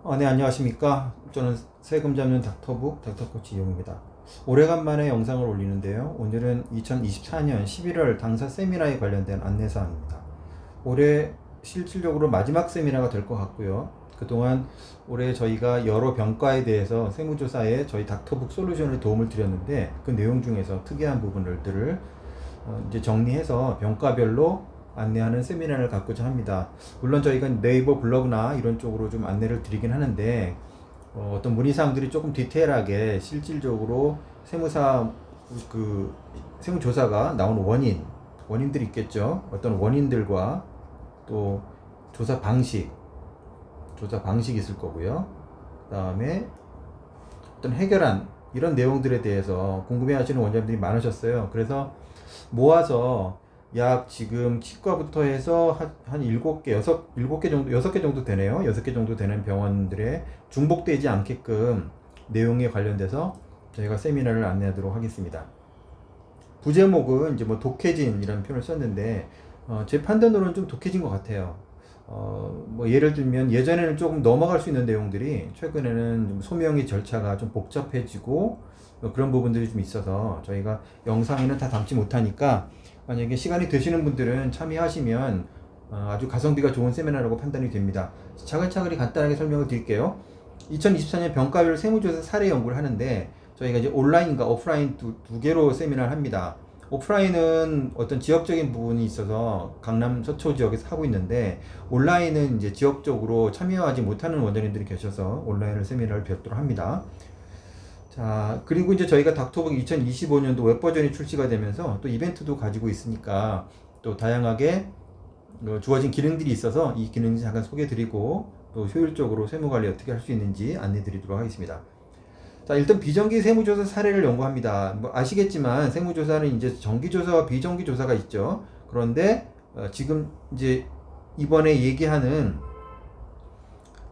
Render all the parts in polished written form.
네, 안녕하십니까. 저는 세금 잡는 닥터북 닥터코치 이용입니다. 오래간만에 영상을 올리는데요. 오늘은 2024년 11월 당사 세미나에 관련된 안내사항입니다. 올해 실질적으로 마지막 세미나가 될 것 같고요. 그동안 올해 저희가 여러 병가에 대해서 세무조사에 저희 닥터북 솔루션을 도움을 드렸는데 그 내용 중에서 특이한 부분들을 이제 정리해서 병가별로 안내하는 세미나를 갖고자 합니다. 물론 저희가 네이버 블로그나 이런 쪽으로 좀 안내를 드리긴 하는데 어떤 문의사항들이 조금 디테일하게 실질적으로 세무사 세무조사가 나온 원인들이 있겠죠. 어떤 원인들과 또 조사 방식이 있을 거고요. 그 다음에 어떤 해결안 이런 내용들에 대해서 궁금해하시는 원장님들이 많으셨어요. 그래서 모아서 약 지금 치과부터 해서 한 7개, 7개 정도, 6개 정도 되네요. 6개 정도 되는 병원들에 중복되지 않게끔 내용에 관련돼서 저희가 세미나를 안내하도록 하겠습니다. 부제목은 이제 뭐 독해진이라는 표현을 썼는데, 제 판단으로는 좀 독해진 것 같아요. 뭐 예를 들면 예전에는 조금 넘어갈 수 있는 내용들이 최근에는 좀 소명의 절차가 좀 복잡해지고 그런 부분들이 좀 있어서 저희가 영상에는 다 담지 못하니까 만약에 시간이 되시는 분들은 참여하시면 아주 가성비가 좋은 세미나라고 판단이 됩니다. 차근차근히 간단하게 설명을 드릴게요. 2024년 병가별 세무조사 사례 연구를 하는데 저희가 이제 온라인과 오프라인 두 개로 세미나를 합니다. 오프라인은 어떤 지역적인 부분이 있어서 강남 서초 지역에서 하고 있는데 온라인은 이제 지역적으로 참여하지 못하는 원장님들이 계셔서 온라인을 세미나를 별도로 합니다. 자, 그리고 이제 저희가 닥터북 2025년도 웹 버전이 출시가 되면서 또 이벤트도 가지고 있으니까 또 다양하게 주어진 기능들이 있어서 이 기능 잠깐 소개해 드리고 또 효율적으로 세무 관리 어떻게 할 수 있는지 안내 드리도록 하겠습니다. 자, 일단 비정기 세무조사 사례를 연구합니다. 뭐 아시겠지만 세무조사는 이제 정기조사와 비정기조사가 있죠. 그런데 지금 이제 이번에 얘기하는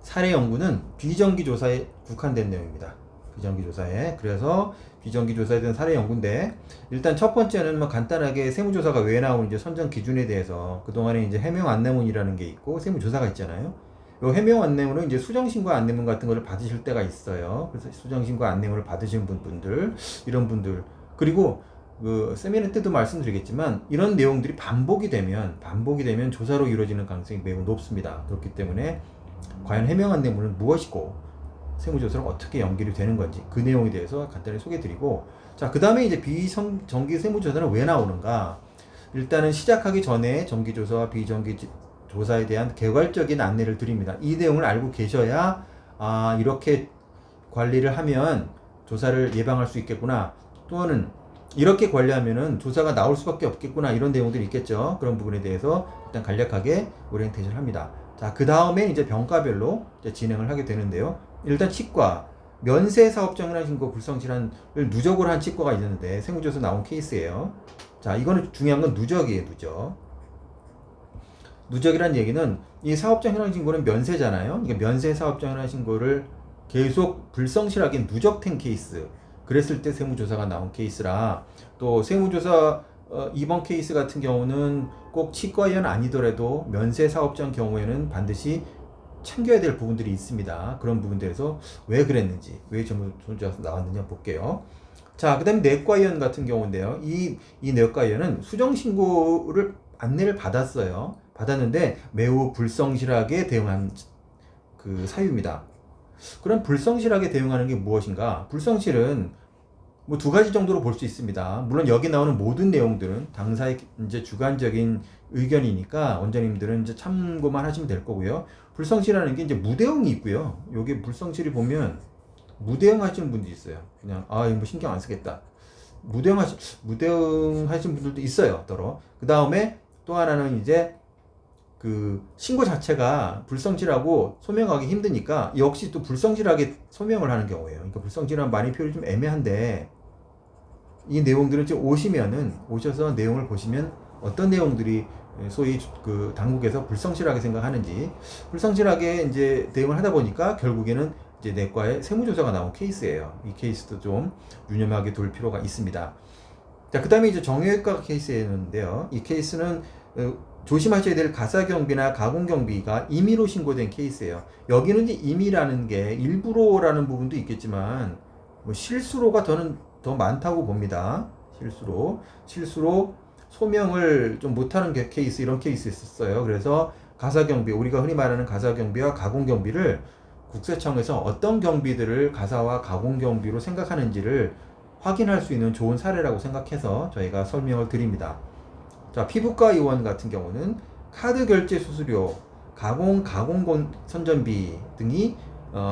사례 연구는 비정기조사에 국한된 내용입니다. 비정기조사에. 그래서 비정기조사에 대한 사례 연구인데 일단 첫 번째는 뭐 간단하게 세무조사가 왜 나오는지 선정 기준에 대해서 그동안에 이제 해명 안내문이라는 게 있고 세무조사가 있잖아요. 요 해명 안내문은 이제 수정신고 안내문 같은 거를 받으실 때가 있어요. 그래서 수정신고 안내문을 받으신 분들, 이런 분들. 그리고 그 세미나 때도 말씀드리겠지만 이런 내용들이 반복이 되면 조사로 이루어지는 가능성이 매우 높습니다. 그렇기 때문에 과연 해명 안내문은 무엇이고 세무조사랑 어떻게 연결이 되는 건지 그 내용에 대해서 간단히 소개드리고 자, 그 다음에 이제 비정기 세무조사는 왜 나오는가 일단은 시작하기 전에 정기조사와 비정기조사에 대한 개괄적인 안내를 드립니다. 이 내용을 알고 계셔야 이렇게 관리를 하면 조사를 예방할 수 있겠구나 또는 이렇게 관리하면은 조사가 나올 수밖에 없겠구나 이런 내용들이 있겠죠. 그런 부분에 대해서 일단 간략하게 오리엔테이션을 합니다. 자, 그 다음에 이제 병가별로 이제 진행을 하게 되는데요. 일단 치과 면세사업장 신고 불성실한을 누적으로 한 치과가 있는데 세무조사 나온 케이스예요. 자, 이거는 중요한 건 누적이에요. 누적이란 얘기는 이 사업장 현황 신고는 면세잖아요. 그러니까 면세사업장 현황 신고를 계속 불성실하게 누적된 케이스. 그랬을 때 세무조사가 나온 케이스라 또 세무조사 이번 케이스 같은 경우는 꼭 치과의원 아니더라도 면세사업장 경우에는 반드시 챙겨야 될 부분들이 있습니다. 그런 부분들에서 왜 그랬는지, 왜 세무조사가 나왔느냐 볼게요. 자, 그 다음에 내과의원 같은 경우인데요. 이 내과의원은 수정신고를 안내를 받았는데 매우 불성실하게 대응한 그 사유입니다. 그럼 불성실하게 대응하는 게 무엇인가? 불성실은 뭐 두 가지 정도로 볼 수 있습니다. 물론 여기 나오는 모든 내용들은 당사의 이제 주관적인 의견이니까 원장님들은 이제 참고만 하시면 될 거고요. 불성실하는 게 이제 무대응이 있고요. 여기 불성실이 보면 무대응 하시는 분도 있어요. 그냥 이거 뭐 신경 안 쓰겠다. 무대응 하시는 분들도 있어요. 그 다음에 또 하나는 이제 그 신고 자체가 불성실하고 소명하기 힘드니까 역시 또 불성실하게 소명을 하는 경우예요. 그러니까 불성실한 말이 표현이 좀 애매한데 이 내용들은 지금 오셔서 내용을 보시면 어떤 내용들이 소위 그 당국에서 불성실하게 생각하는지 불성실하게 이제 대응을 하다 보니까 결국에는 이제 내과에 세무조사가 나온 케이스예요. 이 케이스도 좀 유념하게 둘 필요가 있습니다. 자, 그 다음에 이제 정형외과 케이스였는데요. 이 케이스는 조심하셔야 될 가사경비나 가공경비가 임의로 신고된 케이스예요. 여기는 이제 임의라는 게 일부러라는 부분도 있겠지만 뭐 실수로가 저는 더 많다고 봅니다. 실수로 소명을 좀 못하는 케이스, 이런 케이스 있었어요. 그래서 가사경비, 우리가 흔히 말하는 가사경비와 가공경비를 국세청에서 어떤 경비들을 가사와 가공경비로 생각하는지를 확인할 수 있는 좋은 사례라고 생각해서 저희가 설명을 드립니다. 자, 피부과 의원 같은 경우는 카드 결제 수수료, 가공 선전비 등이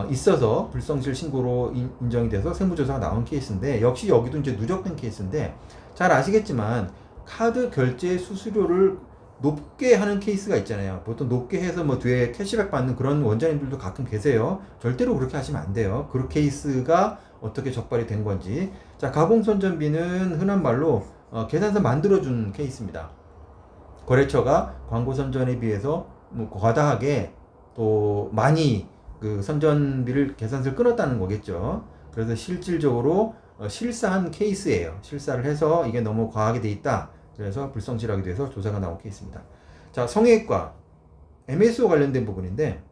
있어서 불성실 신고로 인정이 돼서 세무조사가 나온 케이스인데, 역시 여기도 이제 누적된 케이스인데, 잘 아시겠지만 카드 결제 수수료를 높게 하는 케이스가 있잖아요. 보통 높게 해서 뭐 뒤에 캐시백 받는 그런 원장님들도 가끔 계세요. 절대로 그렇게 하시면 안 돼요. 그 케이스가 어떻게 적발이 된 건지. 자, 가공선전비는 흔한 말로 계산서 만들어준 케이스입니다. 거래처가 광고 선전에 비해서 뭐 과다하게 또 많이 그 선전비를 계산서를 끊었다는 거겠죠. 그래서 실질적으로 실사한 케이스예요. 실사를 해서 이게 너무 과하게 돼 있다. 그래서 불성실하게 돼서 조사가 나온 케이스입니다. 자, 성형외과 MSO 관련된 부분인데,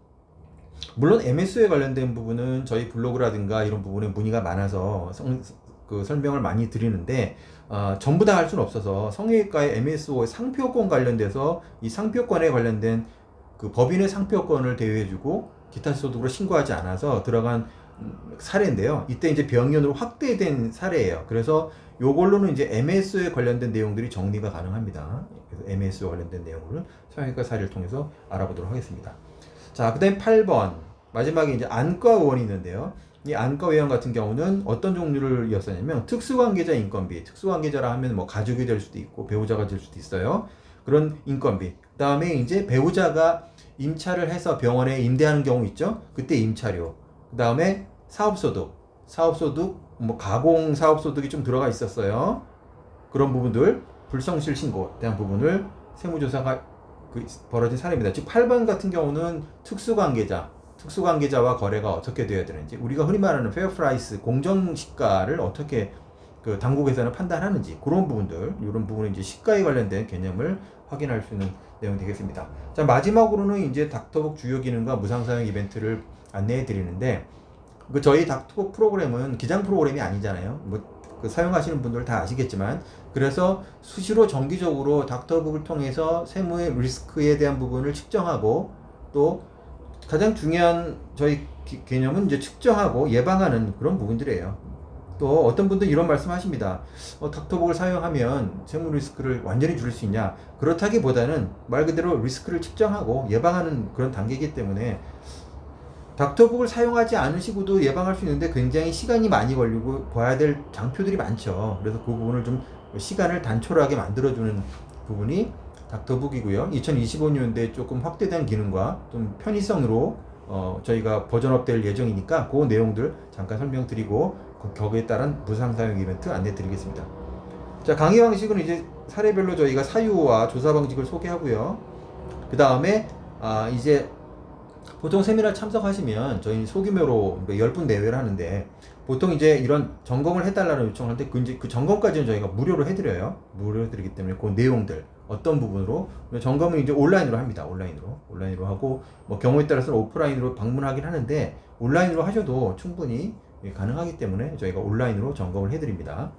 물론 MSO에 관련된 부분은 저희 블로그라든가 이런 부분에 문의가 많아서 그 설명을 많이 드리는데, 전부 다 할 수는 없어서 성형외과의 MSO의 상표권 관련돼서 이 상표권에 관련된 그 법인의 상표권을 대여해주고 기타 소득으로 신고하지 않아서 들어간 사례인데요. 이때 이제 병연으로 확대된 사례예요. 그래서 요걸로는 이제 MSO에 관련된 내용들이 정리가 가능합니다. 그래서 MSO 관련된 내용을 성형외과 사례를 통해서 알아보도록 하겠습니다. 자, 그 다음에 8번. 마지막에 이제 안과 의원이 있는데요. 이 안과 의원 같은 경우는 어떤 종류를 이었었냐면 특수관계자 인건비. 특수관계자라 하면 뭐 가족이 될 수도 있고 배우자가 될 수도 있어요. 그런 인건비. 그 다음에 이제 배우자가 임차를 해서 병원에 임대하는 경우 있죠. 그때 임차료. 그 다음에 사업소득, 뭐 가공 사업소득이 좀 들어가 있었어요. 그런 부분들, 불성실 신고에 대한 부분을 세무조사가 벌어진 사례입니다. 즉 8번 같은 경우는 특수관계자와 거래가 어떻게 되어야 되는지, 우리가 흔히 말하는 페어 프라이스, 공정시가를 어떻게 그 당국에서는 판단하는지, 그런 부분들, 이런 부분은 이제 시가에 관련된 개념을 확인할 수 있는 내용이 되겠습니다. 자, 마지막으로는 이제 닥터북 주요 기능과 무상사용 이벤트를 안내해 드리는데, 그 저희 닥터북 프로그램은 기장 프로그램이 아니잖아요. 그 사용하시는 분들 다 아시겠지만, 그래서 수시로 정기적으로 닥터북을 통해서 세무의 리스크에 대한 부분을 측정하고, 또 가장 중요한 저희 개념은 이제 측정하고 예방하는 그런 부분들이에요. 또 어떤 분들 이런 말씀 하십니다. 닥터북을 사용하면 세무 리스크를 완전히 줄일 수 있냐? 그렇다기보다는 말 그대로 리스크를 측정하고 예방하는 그런 단계이기 때문에, 닥터북을 사용하지 않으시고도 예방할 수 있는데 굉장히 시간이 많이 걸리고 봐야 될 장표들이 많죠. 그래서 그 부분을 좀 시간을 단촐하게 만들어주는 부분이 닥터북이고요. 2025년도에 조금 확대된 기능과 좀 편의성으로 저희가 버전업 될 예정이니까 그 내용들 잠깐 설명드리고 거기에 따른 무상사용 이벤트 안내 드리겠습니다. 자, 강의 방식은 이제 사례별로 저희가 사유와 조사 방식을 소개하고요. 그 다음에 이제 보통 세미나 참석하시면 저희 소규모로 10분 내외를 하는데, 보통 이제 이런 점검을 해달라는 요청을 할 때 그 점검까지는 저희가 무료로 해드려요. 무료로 해드리기 때문에 그 내용들 어떤 부분으로 점검은 이제 온라인으로 합니다. 온라인으로 하고, 뭐 경우에 따라서는 오프라인으로 방문하긴 하는데 온라인으로 하셔도 충분히 가능하기 때문에 저희가 온라인으로 점검을 해드립니다.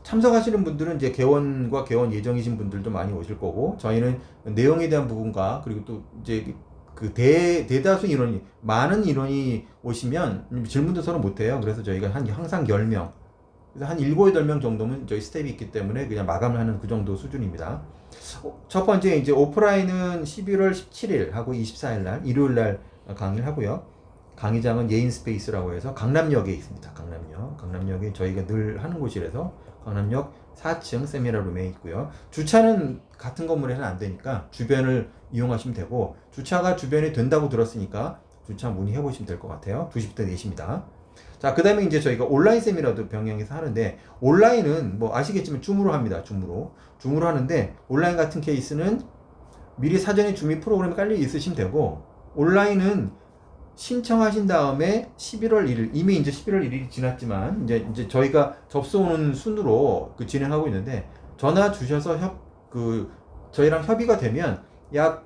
참석하시는 분들은 이제 개원과 개원 예정이신 분들도 많이 오실 거고, 저희는 내용에 대한 부분과, 그리고 또 이제 그 대다수 인원이, 많은 인원이 오시면 질문도 서로 못해요. 그래서 저희가 항상 10명, 그래서 한 7, 8명 정도면 저희 스텝이 있기 때문에 그냥 마감을 하는 그 정도 수준입니다. 첫 번째 이제 오프라인은 11월 17일 하고 24일 날 일요일 날 강의를 하고요. 강의장은 예인 스페이스라고 해서 강남역에 있습니다. 강남역에 저희가 늘 하는 곳이라서 강남역 4층 세미나룸에 있고요. 주차는 같은 건물에는 안 되니까 주변을 이용하시면 되고, 주차가 주변에 된다고 들었으니까 주차 문의해 보시면 될 것 같아요. 2시부터 4시입니다. 자, 그 다음에 이제 저희가 온라인 세미나도 병행해서 하는데, 온라인은 뭐 아시겠지만 줌으로 합니다. 줌으로 하는데, 온라인 같은 케이스는 미리 사전에 줌이 프로그램이 깔려 있으시면 되고, 온라인은 신청하신 다음에 11월 1일, 이미 이제 11월 1일이 지났지만 이제 저희가 접수 오는 순으로 진행하고 있는데, 전화 주셔서 저희랑 협의가 되면 약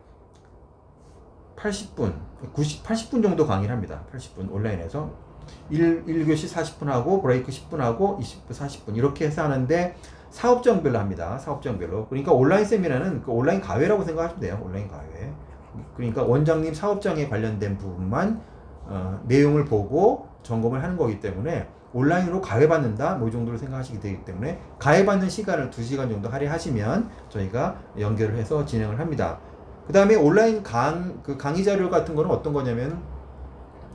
80분, 80분 정도 강의를 합니다. 80분 온라인에서 1교시 40분 하고 브레이크 10분 하고 20분 40분 이렇게 해서 하는데 사업장별로 합니다. 사업장별로. 그러니까 온라인 세미나는 그 온라인 과외라고 생각하시면 돼요. 온라인 과외. 그러니까 원장님 사업장에 관련된 부분만 내용을 보고 점검을 하는 거기 때문에 온라인으로 과외받는다 뭐 이 정도로 생각하시게 되기 때문에 과외받는 시간을 2시간 정도 할애하시면 저희가 연결을 해서 진행을 합니다. 그 다음에 온라인 강의 자료 같은 거는 어떤 거냐면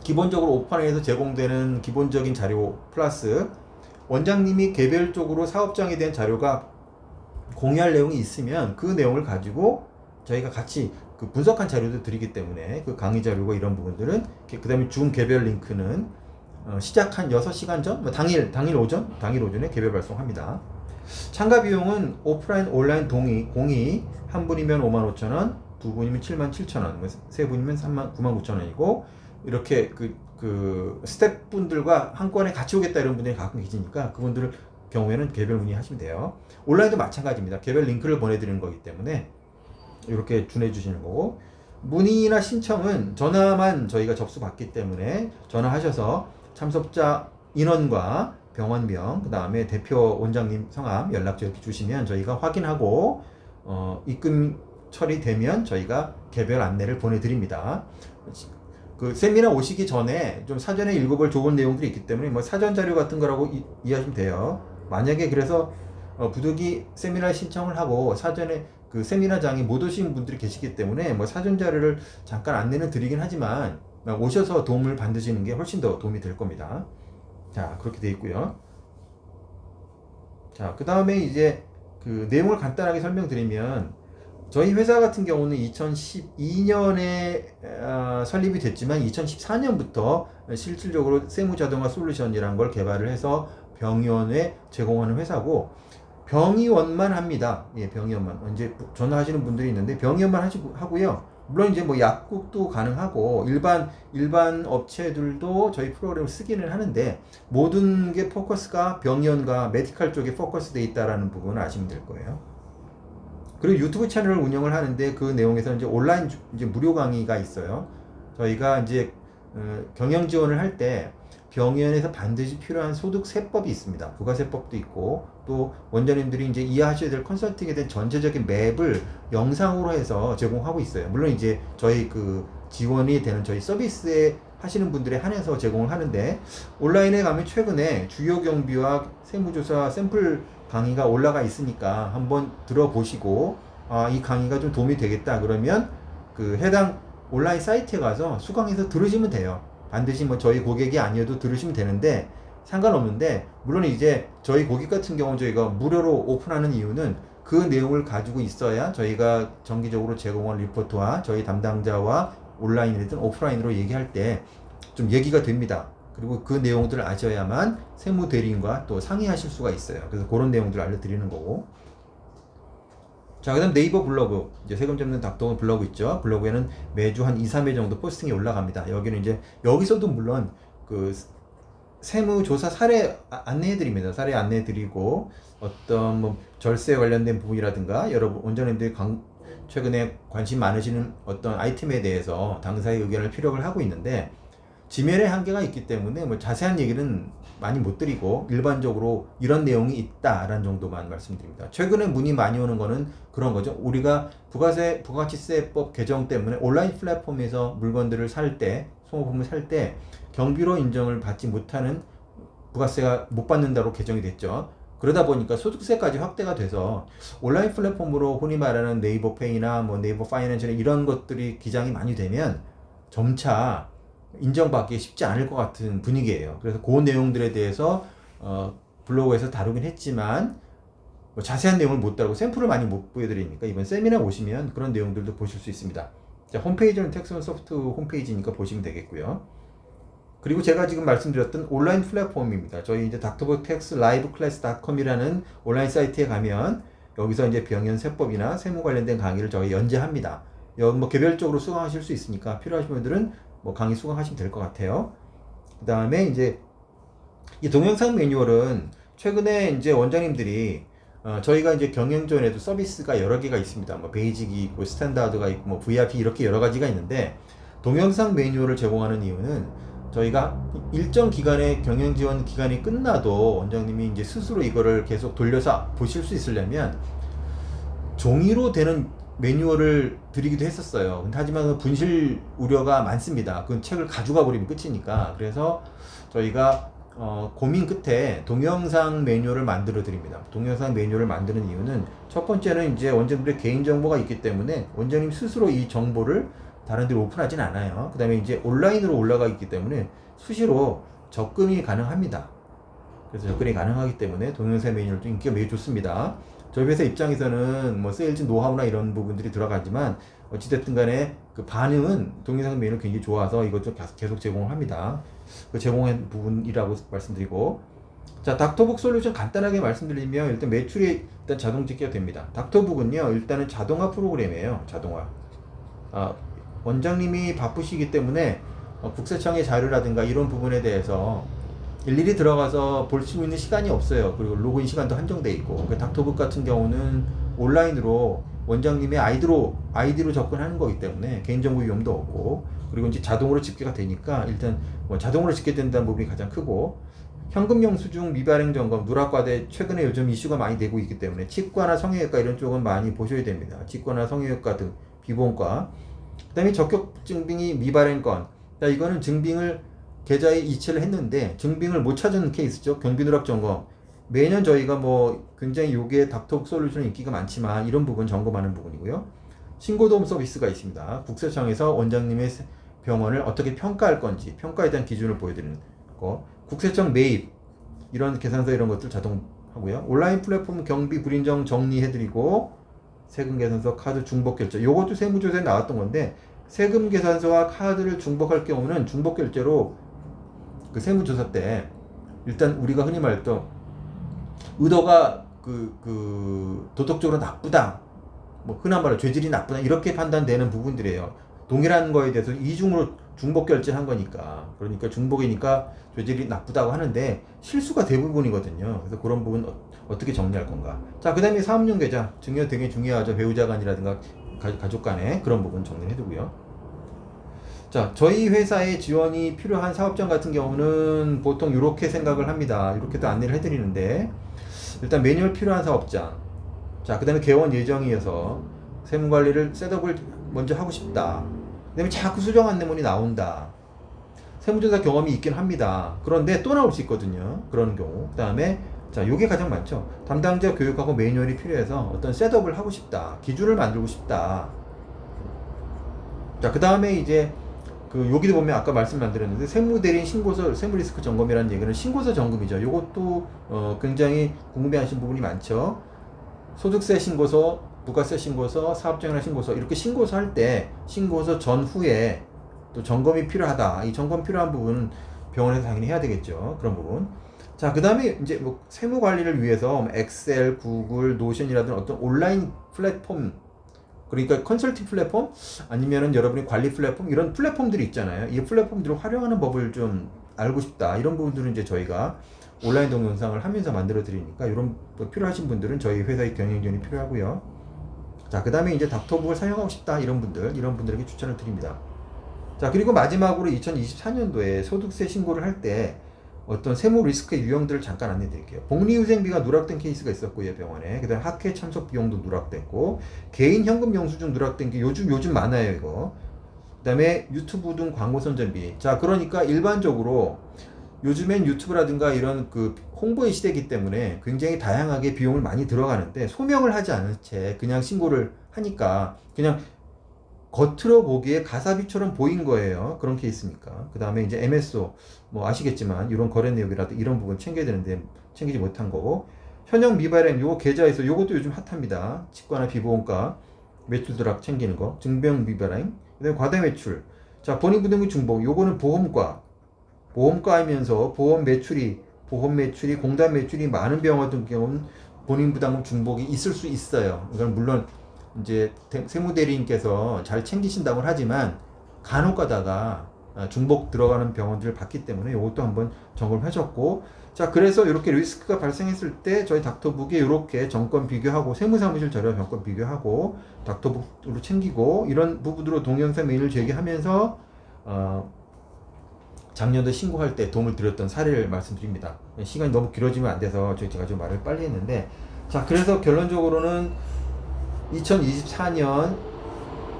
기본적으로 오픈라인에서 제공되는 기본적인 자료 플러스 원장님이 개별적으로 사업장에 대한 자료가 공유할 내용이 있으면 그 내용을 가지고 저희가 같이 그 분석한 자료도 드리기 때문에 그 강의 자료가 이런 부분들은 그 다음에 줌 개별 링크는 시작한 6시간 전, 당일 오전에 개별 발송합니다. 참가 비용은 오프라인, 온라인 공의 한 분이면 55,000원, 두 분이면 77,000원, 세 분이면 99,900원이고 이렇게 그 스태프분들과 한꺼번에 같이 오겠다 이런 분들이 가끔 계시니까 그분들 경우에는 개별 문의하시면 돼요. 온라인도 마찬가지입니다. 개별 링크를 보내드리는 거기 때문에 이렇게 준해 주시는 거고 문의나 신청은 전화만 저희가 접수받기 때문에 전화하셔서 참석자 인원과 병원명 그 다음에 대표 원장님 성함 연락처 이렇게 주시면 저희가 확인하고 입금 처리되면 저희가 개별 안내를 보내드립니다. 그 세미나 오시기 전에 좀 사전에 읽어볼 좋은 내용들이 있기 때문에 뭐 사전 자료 같은 거라고 이해하시면 돼요. 만약에 그래서 부득이 세미나 신청을 하고 사전에 그 세미나장에 못 오신 분들이 계시기 때문에 뭐 사전 자료를 잠깐 안내는 드리긴 하지만 오셔서 도움을 받으시는 게 훨씬 더 도움이 될 겁니다. 자, 그렇게 돼 있고요. 자, 그 다음에 이제 그 내용을 간단하게 설명드리면 저희 회사 같은 경우는 2012년에 설립이 됐지만 2014년부터 실질적으로 세무자동화 솔루션이라는 걸 개발을 해서 병의원에 제공하는 회사고 병의원만 합니다. 예, 병의원만. 이제 전화하시는 분들이 있는데 병의원만 하고요. 물론 이제 뭐 약국도 가능하고 일반 업체들도 저희 프로그램을 쓰기는 하는데 모든 게 포커스가 병의원과 메디컬 쪽에 포커스되어 있다라는 부분을 아시면 될 거예요. 그리고 유튜브 채널을 운영을 하는데 그 내용에서 이제 온라인 이제 무료 강의가 있어요. 저희가 이제 경영 지원을 할 때 병의원에서 반드시 필요한 소득 세법이 있습니다. 부가세법도 있고 또 원장님들이 이제 이해하셔야 될 컨설팅에 대한 전체적인 맵을 영상으로 해서 제공하고 있어요. 물론 이제 저희 그 지원이 되는 저희 서비스에 하시는 분들에 한해서 제공을 하는데 온라인에 가면 최근에 주요 경비와 세무조사 샘플 강의가 올라가 있으니까 한번 들어보시고 이 강의가 좀 도움이 되겠다 그러면 그 해당 온라인 사이트에 가서 수강해서 들으시면 돼요. 반드시 뭐 저희 고객이 아니어도 들으시면 되는데 상관없는데 물론 이제 저희 고객 같은 경우 저희가 무료로 오픈하는 이유는 그 내용을 가지고 있어야 저희가 정기적으로 제공한 리포트와 저희 담당자와 온라인이든 오프라인으로 얘기할 때 좀 얘기가 됩니다. 그리고 그 내용들을 아셔야만 세무 대리인과 또 상의하실 수가 있어요. 그래서 그런 내용들을 알려드리는 거고. 자, 그 다음 네이버 블로그. 이제 세금 잡는 닥터 블로그 있죠. 블로그에는 매주 한 2, 3회 정도 포스팅이 올라갑니다. 여기는 이제, 여기서도 물론 그 세무조사 사례 안내해드립니다. 사례 안내해드리고, 어떤 뭐 절세 관련된 부분이라든가, 여러분, 원장님들이 최근에 관심 많으시는 어떤 아이템에 대해서 당사의 의견을 피력을 하고 있는데, 지면의 한계가 있기 때문에 뭐 자세한 얘기는 많이 못 드리고 일반적으로 이런 내용이 있다라는 정도만 말씀드립니다. 최근에 문의 많이 오는 거는 그런 거죠. 우리가 부가가치세법 개정 때문에 온라인 플랫폼에서 물건들을 살 때, 소모품을 살 때 경비로 인정을 받지 못하는 부가세가 못 받는다고 개정이 됐죠. 그러다 보니까 소득세까지 확대가 돼서 온라인 플랫폼으로 흔히 말하는 네이버 페이나 뭐 네이버 파이낸셜 이런 것들이 기장이 많이 되면 점차 인정받기 쉽지 않을 것 같은 분위기예요. 그래서 그 내용들에 대해서 블로그에서 다루긴 했지만 뭐 자세한 내용을 못 다루고 샘플을 많이 못 보여드리니까 이번 세미나 오시면 그런 내용들도 보실 수 있습니다. 자, 홈페이지는 텍스원소프트 홈페이지니까 보시면 되겠고요. 그리고 제가 지금 말씀드렸던 온라인 플랫폼입니다. 저희 이제 drbooktaxliveClass.com이라는 온라인 사이트에 가면 여기서 이제 병연 세법이나 세무 관련된 강의를 저희 연재합니다. 여기 뭐 개별적으로 수강하실 수 있으니까 필요하신 분들은 뭐 강의 수강하시면 될 것 같아요. 그 다음에 이제 이 동영상 매뉴얼은 최근에 이제 원장님들이 저희가 이제 경영지원에도 서비스가 여러 개가 있습니다. 뭐 베이직이 있고 스탠다드가 있고 뭐 VIP 이렇게 여러 가지가 있는데 동영상 매뉴얼을 제공하는 이유는 저희가 일정 기간의 경영지원 기간이 끝나도 원장님이 이제 스스로 이거를 계속 돌려서 보실 수 있으려면 종이로 되는 매뉴얼을 드리기도 했었어요. 근데 하지만 분실 우려가 많습니다. 그 책을 가져가 버리면 끝이니까. 그래서 저희가 고민 끝에 동영상 매뉴얼을 만들어 드립니다. 동영상 매뉴얼을 만드는 이유는 첫 번째는 이제 원장님들의 개인정보가 있기 때문에 원장님 스스로 이 정보를 다른 데로 오픈하진 않아요. 그 다음에 이제 온라인으로 올라가 있기 때문에 수시로 접근이 가능합니다. 그래서 접근이 가능하기 때문에 동영상 매뉴얼도 인기가 매우 좋습니다. 저희 회사 입장에서는 뭐 세일즈 노하우나 이런 부분들이 들어가지만 어찌됐든 간에 그 반응은 동영상 매뉴얼 굉장히 좋아서 이것도 계속 제공을 합니다. 그 제공한 부분이라고 말씀드리고, 자, 닥터북 솔루션 간단하게 말씀드리면 일단 매출이 일단 자동 집계가 됩니다. 닥터북은요 일단은 자동화 프로그램이에요. 자동화. 원장님이 바쁘시기 때문에 국세청의 자료라든가 이런 부분에 대해서 일일이 들어가서 볼 수 있는 시간이 없어요. 그리고 로그인 시간도 한정돼 있고. 그러니까 닥터북 같은 경우는 온라인으로 원장님의 아이디로 접근하는 거기 때문에 개인정보 위험도 없고, 그리고 이제 자동으로 집계가 되니까 일단 뭐 자동으로 집계된다는 부분이 가장 크고, 현금 영수증 미발행 점검, 누락과대 최근에 요즘 이슈가 많이 되고 있기 때문에 치과나 성형외과 이런 쪽은 많이 보셔야 됩니다. 치과나 성형외과 등 비보험과. 그다음에 적격 증빙이 미발행 건. 자, 이거는 증빙을 계좌에 이체를 했는데 증빙을 못 찾은 케이스죠. 경비 누락 점검. 매년 저희가 뭐 굉장히 요게 닥터북 솔루션 인기가 많지만 이런 부분 점검하는 부분이고요. 신고도움 서비스가 있습니다. 국세청에서 원장님의 병원을 어떻게 평가할 건지 평가에 대한 기준을 보여드리는 거. 국세청 매입 이런 계산서 이런 것들 자동하고요. 온라인 플랫폼 경비 불인정 정리해드리고, 세금 계산서 카드 중복 결제, 요것도 세무조사에 나왔던 건데 세금 계산서와 카드를 중복할 경우는 중복 결제로 그 세무조사 때 일단 우리가 흔히 말했던 의도가 도덕적으로 나쁘다, 뭐 흔한 말로 죄질이 나쁘다 이렇게 판단되는 부분들이에요. 동일한 거에 대해서 이중으로 중복 결제한 거니까, 그러니까 중복이니까 죄질이 나쁘다고 하는데 실수가 대부분이거든요. 그래서 그런 부분 어떻게 정리할 건가. 자, 그 다음에 사업용 계좌 증여 되게 중요하죠. 배우자 간이라든가 가족 간에 그런 부분 정리해 두고요. 자, 저희 회사에 지원이 필요한 사업장 같은 경우는 보통 이렇게 생각을 합니다. 이렇게도 안내를 해드리는데, 일단 매뉴얼 필요한 사업장, 자, 그 다음에 개원 예정이어서 세무관리를 셋업을 먼저 하고 싶다, 그 다음에 자꾸 수정 안내문이 나온다, 세무조사 경험이 있긴 합니다. 그런데 또 나올 수 있거든요. 그런 경우. 그 다음에 자, 요게 가장 많죠. 담당자 교육하고 매뉴얼이 필요해서 어떤 셋업을 하고 싶다, 기준을 만들고 싶다. 자, 그 다음에 이제 여기도 보면 아까 말씀 안 드렸는데 세무대리인 신고서 세무리스크 점검이라는 얘기는 신고서 점검이죠. 요것도 굉장히 궁금해하시는 부분이 많죠. 소득세 신고서, 부가세 신고서, 사업장이나 신고서, 이렇게 신고서 할 때 신고서 전후에 또 점검이 필요하다. 이 점검 필요한 부분은 병원에서 당연히 해야 되겠죠. 그런 부분. 자, 그 다음에 이제 뭐 세무 관리를 위해서 엑셀, 구글, 노션이라든 어떤 온라인 플랫폼, 그러니까 컨설팅 플랫폼 아니면은 여러분이 관리 플랫폼, 이런 플랫폼들이 있잖아요. 이 플랫폼들을 활용하는 법을 좀 알고 싶다, 이런 부분들은 이제 저희가 온라인 동영상을 하면서 만들어 드리니까 이런 필요하신 분들은 저희 회사의 경영지원이 필요하고요. 자, 그 다음에 이제 닥터북을 사용하고 싶다, 이런 분들에게 추천을 드립니다. 자, 그리고 마지막으로 2024년도에 소득세 신고를 할 때 어떤 세무 리스크의 유형들을 잠깐 안내 드릴게요. 복리후생비가 누락된 케이스가 있었고요, 병원에. 그 다음에 학회 참석 비용도 누락됐고, 개인 현금 영수증 누락된 게 요즘 많아요, 이거. 그 다음에 유튜브 등 광고 선전비. 자, 그러니까 일반적으로 요즘엔 유튜브라든가 이런 홍보의 시대이기 때문에 굉장히 다양하게 비용을 많이 들어가는데 소명을 하지 않은 채 그냥 신고를 하니까 그냥 겉으로 보기에 가사비처럼 보인 거예요. 그런 케이스니까. 그 다음에 이제 MSO, 뭐 아시겠지만 이런 거래 내역이라도 이런 부분 챙겨야 되는데 챙기지 못한 거고, 현역 미발행 요거 계좌에서 요것도 요즘 핫합니다. 치과나 비보험과 매출 누락 챙기는 거, 증병 미발행, 그다음에 과대 매출. 자, 본인 부담금 중복, 요거는 보험과이면서 보험 매출이 공단 매출이 많은 병원 같은 경우는 본인 부담금 중복이 있을 수 있어요. 이건 물론 이제 세무대리인께서 잘 챙기신다고 하지만 간혹 가다가 중복 들어가는 병원들을 봤기 때문에 이것도 한번 점검해줬고, 자, 그래서 이렇게 리스크가 발생했을 때 저희 닥터북에 이렇게 정권 비교하고 세무사무실 자료 정권 비교하고 닥터북으로 챙기고 이런 부분으로 동영상 메일을 제기하면서 작년도 신고할 때 도움을 드렸던 사례를 말씀드립니다. 시간이 너무 길어지면 안 돼서 제가 좀 말을 빨리 했는데, 자, 그래서 결론적으로는 2024년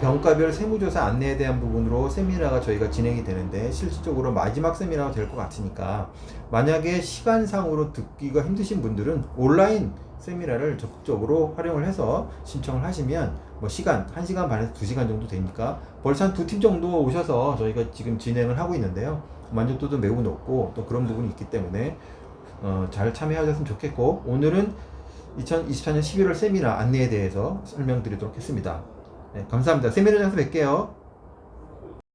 병가별 세무조사 안내에 대한 부분으로 세미나가 저희가 진행이 되는데, 실질적으로 마지막 세미나가 될 것 같으니까 만약에 시간상으로 듣기가 힘드신 분들은 온라인 세미나를 적극적으로 활용을 해서 신청을 하시면 뭐 시간 1시간 반에서 2시간 정도 되니까 벌써 한 2팀 정도 오셔서 저희가 지금 진행을 하고 있는데요. 만족도도 매우 높고 또 그런 부분이 있기 때문에 잘 참여하셨으면 좋겠고, 오늘은 2024년 11월 세미나 안내에 대해서 설명드리도록 했습니다. 네, 감사합니다. 세미나 장소 뵐게요.